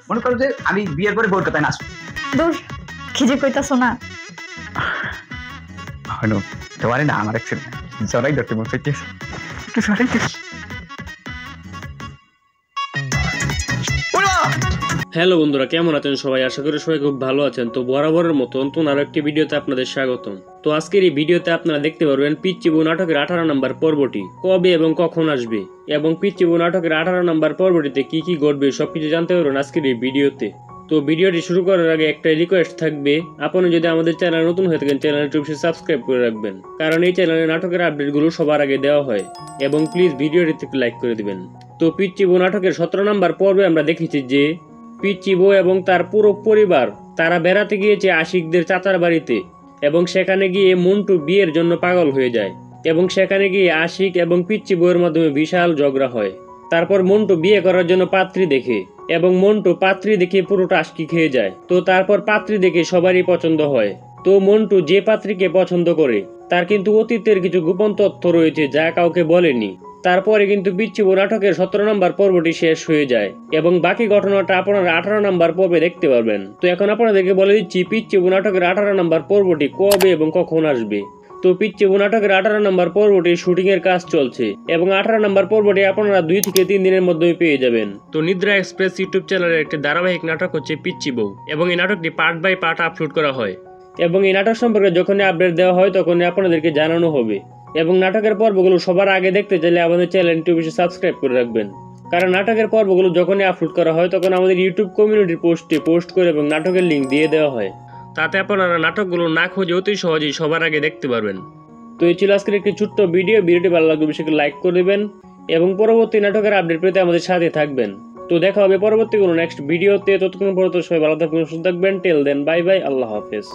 মনে করো যে আমি বিয়ের পরে বউর কথায় নাচবো। দূর খিজে কইতাছো না? হলো তোমারে না আমার একটু জড়াই ধরতে মন চাইতেছে, একটু জড়াই ধরি। হ্যালো বন্ধুরা, কেমন আছেন সবাই? আশা করি সবাই খুব ভালো আছেন। তো বরাবরের মতো নতুন আরো একটি ভিডিওতে আপনাদের স্বাগতম। তো আজকের এই ভিডিওতে আপনারা দেখতে পারবেন পিচ্চি বউ নাটকের 18 নম্বর পর্বটি কবে এবং কখন আসবে, এবং পিচ্চি বউ নাটকের 18 নম্বর পর্বটিতে কি কি ঘটবে সবকিছু জানতে পারবেন আজকের এই ভিডিওতে। তো ভিডিওটি শুরু করার আগে একটা রিকোয়েস্ট থাকবে, আপনি যদি আমাদের চ্যানেল নতুন হয়ে থাকেন চ্যানেলটি অবশ্যই সাবস্ক্রাইব করে রাখবেন, কারণ এই চ্যানেলে নাটকের আপডেটগুলো সবার আগে দেওয়া হয়। এবং প্লিজ ভিডিওটিতে একটু লাইক করে দিবেন। তো পিচ্চি বউ নাটকের 17 নম্বর পর্বে আমরা দেখেছি যে পিচ্চি বউ এবং তার পুরো পরিবার তারা বেড়াতে গিয়েছে আশিকদের চাচার বাড়িতে, এবং সেখানে গিয়ে মন্টু বিয়ের জন্য পাগল হয়ে যায়, এবং সেখানে গিয়ে আশিক এবং পিচ্চি বউয়ের মাধ্যমে বিশাল ঝগড়া হয়। তারপর মন্টু বিয়ে করার জন্য পাত্রী দেখে, এবং মন্টু পাত্রী দেখে পুরোটা আশকি খেয়ে যায়। তো তারপর পাত্রী দেখে সবারই পছন্দ হয়। তো মন্টু যে পাত্রীকে পছন্দ করে তার কিন্তু অতীতের কিছু গোপন তথ্য রয়েছে যা কাউকে বলেনি। তারপরে কিন্তু পিচ্চি বউ নাটকের 17 নম্বর পর্বটি শেষ হয়ে যায়, এবং বাকি ঘটনাটা আপনারা 18 নম্বর পর্বে দেখতে পারবেন। তো এখন আপনাদেরকে বলে দিচ্ছি পিচ্চি বউ নাটকের 18 নম্বর পর্বটি কবে এবং কখন আসবে। তো পিচ্চি বউ নাটকের 18 নম্বর পর্বটি শুটিং এর কাজ চলছে, এবং 18 নম্বর পর্বটি আপনারা 2 থেকে 3 দিনের মধ্যে পেয়ে যাবেন। তো নিদ্রা এক্সপ্রেস ইউটিউব চ্যানেলের একটি ধারাবাহিক নাটক হচ্ছে পিচ্চি বউ, এবং এই নাটকটি পার্ট বাই পার্ট আপলোড করা হয়, এবং এই নাটক সম্পর্কে যখনই আপডেট দেওয়া হয় তখনই আপনাদেরকে জানানো হবে। এবং নাটকের পর্বগুলো সবার আগে দেখতে চাইলে আমাদের চ্যানেলটি অবশ্যই সাবস্ক্রাইব করে রাখবেন, কারণ নাটকের পর্বগুলো যখনই আপলোড করা হয় তখন আমাদের ইউটিউব কমিউনিটির পোস্টে পোস্ট করে এবং নাটকের লিঙ্ক দিয়ে দেওয়া হয়, তাতে আপনারা নাটকগুলো না খুঁজে অতি সহজেই সবার আগে দেখতে পারবেন। তো এই ছিল আজকের একটি ছোট্ট ভিডিওটি ভালো লাগলে বেশি লাইক করে দেবেন, এবং পরবর্তী নাটকের আপডেট পেতে আমাদের সাথে থাকবেন। তো দেখা হবে পরবর্তী কোনো নেক্সট ভিডিওতে। ততক্ষণ পর্যন্ত সবাই ভালো থাকবেন, সুস্থ থাকবেন। টেল দেন, বাই বাই, আল্লাহ হাফেজ।